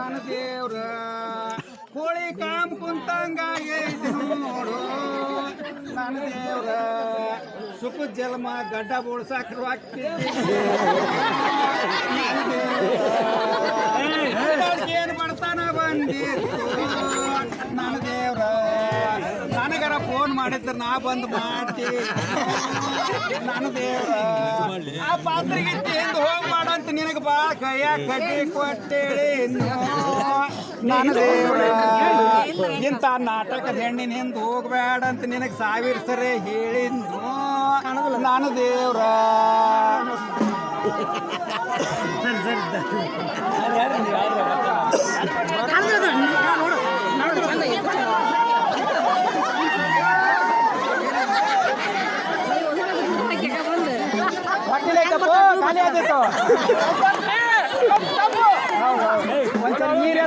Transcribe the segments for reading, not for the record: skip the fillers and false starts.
ನನ್ನ ದೇವ್ರ ಕೋಳಿ ಕಾಮ್ ಕುಂತಂಗಾಗೈತಿ ನೋಡು ನನ್ನ ದೇವ್ರ ಸುಖದ ಜನ್ಮ ಗಡ್ಡ ಬೋಳ್ಸಾಕ ಏನು ಬರ್ತಾನ ಬಂದಿತ್ತು ನನ್ನ ದೇವ್ರ ನನಗರ ಫೋನ್ ಮಾಡಿದ್ರೆ ನಾ ಬಂದು ಮಾಡ್ತೀನಿ ನನ್ನ ದೇವ್ರ ಆ ಪಾತ್ರೆಗೆ ತಿಂದು ಹೋಗ್ಮಾಡಂತ ನಿನಗೆ ಬಾ ಕೈಯಾಗ ಕಡ್ಡಿ ಕೊಟ್ಟೇಳಿ ನನ್ನ ದೇವ್ರ ಇಂಥ ನಾಟಕದ ಹೆಣ್ಣಿನಿಂದ ಹೋಗ್ಬೇಡ ಅಂತ ನಿನಗೆ ಸಾವಿರ ಸರಿ ಹೇಳಿದ್ದು ನನ್ನ ದೇವ್ರ ಖಾಲಿ ಆದಿತ್ತು ಒಂದ್ಸಲ ನೀರು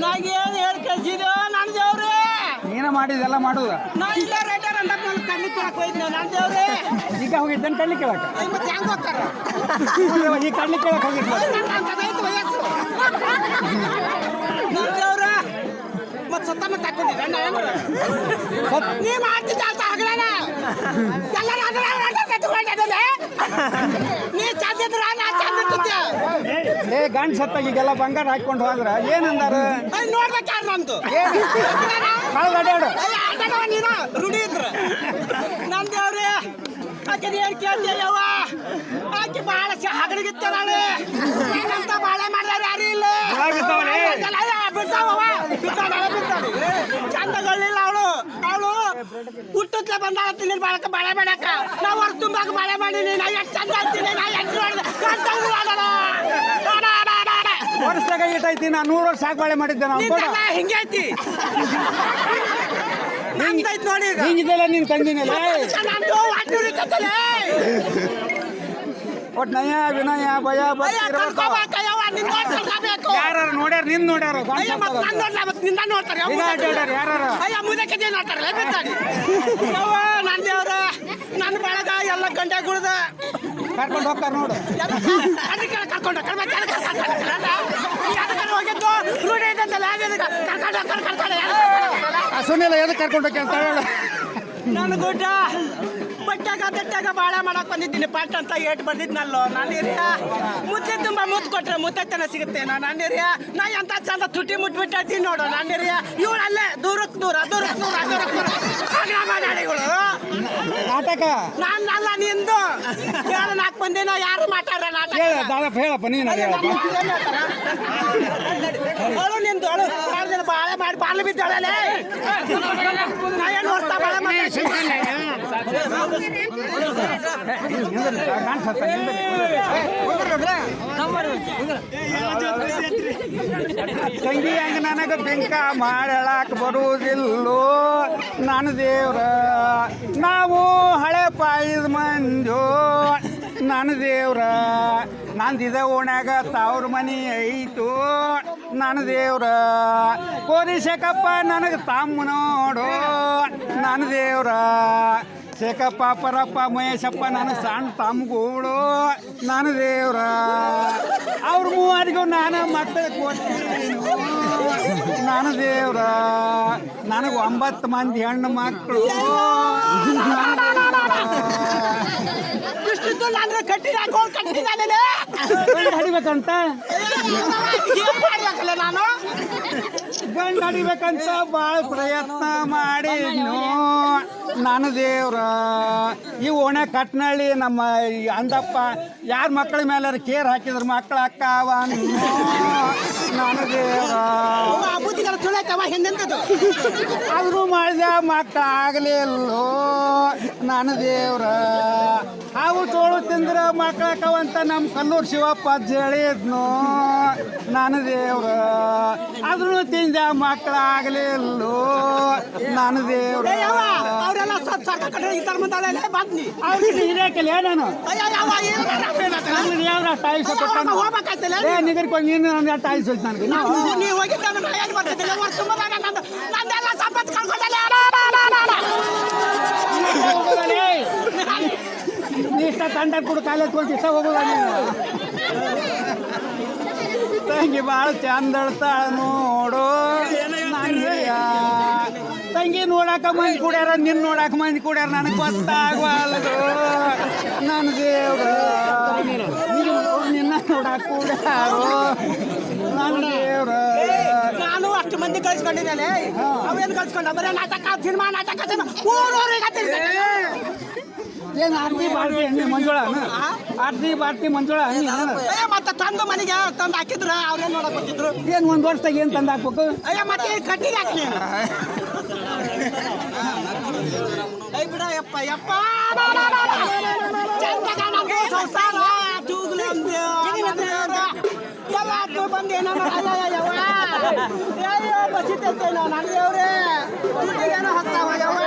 ನಾಗೇನು ಹೇಳಿ ಕಳ್ಸಿದ ನನ್ನ ದೇವ್ರೆ ನೀನ ಮಾಡಿದೆಲ್ಲ ಮಾಡುದ ನಾ ಇಲ್ಲ ರೈಟರ್ ಅಂದಕ್ಕೆ ನಾನು ಕಣ್ಣಿ ಕೇಳಕ್ ಹೋಯ್ತು ನನ್ನ ದೇವ್ರೆ ಈಗ ಹೋಗಿದ್ದಾನೆ ಕಣ್ಣಿ ಕೇಳಕ ಮತ್ತೆ ಹೆಂಗ್ ಹೋಗ್ತಾರ ಈ ಕಣ್ಣಿ ಕೇಳಕ್ ಹೋಗಿದ್ದ ವಯಸ್ಸು ನನ್ನ ದೇವ್ರ ಮತ್ತೆ ಸತ್ತ ಮತ್ತೆ ಹಾಕೊಂಡಿದ್ದೆ ನೀ ಮಾಡ್ತಿದ್ದ ಅಂತ ಆಗಲ್ಲ ಎಲ್ಲರೂ ನೀ ಚಂದ ಇದ್ರ ನಾ ಚಂದ ಇರ್ತಿದ್ದೆ ಏ ಗಂಡ ಸತ್ತಾಗ ಈಗೆಲ್ಲ ಬಂಗಾರ ಹಾಕೊಂಡು ಹೋದ್ರ ಏನಂದಾರ ನೋಡ್ಬೇಕಾರ ನಂದು ಅಡ್ಯಾಡು ನೀನು ರೂಢಿ ಇದ್ರ ನನ್ನ ದೇವ್ರೆ ಆಕೆ ಏನ್ ಕೇಳ್ತೀಯವ್ವ ಆಕೆ ಬಹಳ ಹಗಡಿಗಿತ್ತ ನಾನು ಏನಂತ ಬಾಳೆ ಮಾಡ್ಯಾರ ಯಾರು ಇಲ್ಲ ಬಿಡ್ತಾವ ಚಂದಗಳಿಲ್ಲ ಅವಳು ಹುಟ್ಟತ್ಲೆ ಬಂದಾಳ ತಿನ್ನ ಬಾಳಕ ಬಾಳೆ ಮಾಡಕ ನಾವು ಹೊರ ತುಂಬಾಕ ಬಾಳೆ ಮಾಡೀನಿ ನಾ ಎಷ್ಟು ಚಂದ ಆಗ್ತೀನಿ ನಾ ಎಷ್ಟು ವರ್ಷದಾಗ ಇಟ್ಟೈತಿ ನಾ 100 ವರ್ಷ ಸಾಕು ಬಾಳೆ ಮಾಡಿದ್ದೆ ನಾವು ಹಿಂಗೈತಿ ಹಿಂಗೈತಿ ನೋಡಿ ಹಿಂಗಿದೆಲ್ಲ ನೀನ್ ತಂದಿನಲ್ಲ ಒಟ್ ನಯ ವಿನಯ ಭಯ ಯಾರು ನೋಡ್ಯಾರ ನಿನ್ ನೋಡ್ಯಾರ ನಿಂದ ನೋಡ್ತಾರೆ ಯಾರು ಮುದಕ್ಕೆ ನೋಡ್ತಾರೆ ನನ್ನ ದೇವ್ರ ನನ್ನ ಬಳಗ ಎಲ್ಲ ಗಂಟೆ ಗುಡ್ದ ಕರ್ಕೊಂಡು ಹೋಗ್ತಾರ ನೋಡು ಕರ್ಕೊಂಡು ಹೋಗಿದ್ದು ರೂಢಿ ಐತಂತಲ್ಲ ಸುನಿಲ್ಲ ಎದಕ್ಕೆ ಕರ್ಕೊಂಡು ಹೋಗ್ತಾ ನನ್ನ ಗುಡ್ಡ ಬಟ್ಟಾಗ ತಟ್ಟಾಗ ಬಾಳ ಮಾಡಕ್ ಬಂದಿದ್ದೀನಿ ಪಾಟ್ ಅಂತ ಏಟ್ ಬಂದಿದ್ನಲ್ಲೋ ನಾನು ಹಿರಿಯ ಮುದ್ದೆ ತುಂಬಾ ಮುತ್ತು ಕೊಟ್ರೆ ಮುತ್ತೈತನ ಸಿಗುತ್ತೆ ನನ್ನ ಹಿರಿಯ ನಾ ಎಂತ ಚಂದ ತುಟಿ ಮುಟ್ಬಿಟ್ಟಿರ್ತೀನಿ ನೋಡು ನನ್ನ ಹಿರಿಯ ಇವಳು ಅಲ್ಲೇ ದೂರಕ್ಕೆ ದೂರ ಮಾತಾಡಿಗಳು ನಾಟಕ ನಾನಲ್ಲ ನಿಂದು ಹೇಳು ನಾಲ್ಕು ಮಂದಿ ನಾವು ಯಾರು ಮಾತಾಡ್ರ ನಾಟಕ ಹೇಳಪ್ಪ ನೀನು ಅವಳು ನಿಂದು ಅವಳು ಬಾಳೆ ಮಾಡಿ ಬಾರ್ಲು ಬಿದ್ದಾಳಲ್ಲೇ ನಾ ಏನು ನೋಡ್ತಾ ಬಾಳೆ ಮಾಡಿ ತಂಗಿ ಹಂಗ ನನಗ ಬೆಂಕ ಮಾಡಳಾಕ ಬರುವುದಿಲ್ಲೋ ನನ್ನ ದೇವ್ರ ನಾವು ಹಳೆ ಪಾಯಿದ ಮಂಜು ನನ್ನ ದೇವ್ರ ನಂದಿದ ಓಣ್ಯಾಗ ತಾವ್ರ ಮನಿ ಐತು ನನ್ನ ದೇವ್ರ ಕೋರಿ ಶೇಖಪ್ಪ ನನಗೆ ತಮ್ಮ ನೋಡು ನನ್ನ ದೇವ್ರ ಶೇಖಪ್ಪ ಪರಪ್ಪ ಮಹೇಶಪ್ಪ ನನಗೆ ಸಣ್ಣ ತಮ್ಮಗಳು ನನ್ನ ದೇವ್ರ ಅವ್ರ ಮೂವರಿಗೂ ನಾನು ಮಕ್ಕಳು ಕೊಡ್ತೀನಿ ನನ್ನ ದೇವ್ರ ನನಗೆ 9 ಮಂದಿ ಹೆಣ್ಣು ಮಕ್ಕಳು ಹಡಿಬೇಕಂತ ನಾನು ಗಂಡ ಹಡಿಬೇಕಂತ ಭಾಳ ಪ್ರಯತ್ನ ಮಾಡಿ ನನ್ನ ದೇವ್ರ ಈ ಓಣೆ ಕಟ್ನಳ್ಳಿ ನಮ್ಮ ಅಂದಪ್ಪ ಯಾರ ಮಕ್ಕಳ ಮೇಲೆ ಕೇರ್ ಹಾಕಿದ್ರ ಮಕ್ಕಳ ಅಕ್ಕಾವ ನನ್ನ ದೇವ್ರ ಆದ್ರೂ ಮಾಡಿದ ಮಕ್ಕಳ ಆಗಲಿಲ್ಲೋ ನನ್ನ ದೇವ್ರ ಹಾವು ತೋಳು ತಿಂದ್ರ ಮಕ್ಕಳಕ್ಕವಂತ ನಮ್ಮ ಕಲ್ಲೂರು ಶಿವಪ್ಪ ಅಜ್ಜ ಹೇಳಿದ್ನು ನನ್ನ ದೇವ್ರ ಆದ್ರೂ ತಿಂದ ಮಕ್ಕಳ ಆಗಲಿಲ್ಲೋ ನನ್ನ ದೇವ್ರ ಅವರೆಲ್ಲ ಬಂದ್ನಿ ಹಿರಿಯಕಲ್ಲ ನಾನು ನಿಗರ್ಕೊಂಡು ನೀನು ನನಗೆ ಟಾಯ್ಸ್ ಹೋಯ್ತು ನನಗೆ ನೀವು ಹೋಗಿದ್ದ ಸಂಪತ್ತು ಕಳ್ಕೊಂಡ ಕಂಡಕ್ಟ್ ಕೂಡ ಕಾಲೇಜ್ ಹೋಗಿ ಹೋಗುದ ನೀನು ತಂಗಿ ಭಾಳ ಚಂದ ಅಳ್ತಾಳ ನೋಡು ನನಗೆಯ ತಂಗಿ ನೋಡಾಕ ಮಂದಿ ಕೂಡ್ಯಾರ ನಿನ್ನ ನೋಡಾಕ ಮಂದಿ ಕೂಡ್ಯಾರ ನನಗೆ ಗೊತ್ತಾಗವಲ್ದು ನನ್ನ ದೇವ್ರು ನಿನ್ನ ನೋಡಾಕ ಕೂಡ್ಯಾರು ನನ್ನ ದೇವ್ರು ನಾನು ಅಷ್ಟು ಮಂದಿ ಕಳ್ಸ್ಕೊಂಡಿದ್ದೇನೆ ಅವೇನು ಕಳ್ಸ್ಕೊಂಡ ಬರೀ ನಾಟಕ ಸಿನಿಮಾ ನಾಟಕ ಊರೂರಿಗೆ ಏನು ಆರ್ತಿ ಬಾರ್ತಿ ನೀ ಮಂಜುಳ ಆರ್ತಿ ಬಾರ್ತಿ ಮಂಜುಳ ಮತ್ತೆ ತಂದು ಮನೆಗೆ ತಂದು ಹಾಕಿದ್ರು ಅವ್ರೇನು ನೋಡಕ್ ಬರ್ತಿದ್ರು ಏನು ಒಂದು ವರ್ಷದಾಗ ಏನು ತಂದು ಹಾಕ್ಬೇಕು ಅಯ್ಯ ಮತ್ತೆ ಕಟ್ಟಿಗೆ ಹಾಕಿ ಐ ಬಿಡ ಯಪ್ಪ ಯಪ್ಪ ಚಂದಗ ನಮ್ದು ಸಂಸಾರ ತೂಗ್ಲು ಎಲ್ಲ ಬಂದೇನೋ ಅಯ್ಯೋ ಬಸಿತೈತೆ ನಾನು ದೇವ್ರೆ ದುಡ್ಡಿಗೇನೋ ಹಾಕ್ತಾವ ಯವ್ವ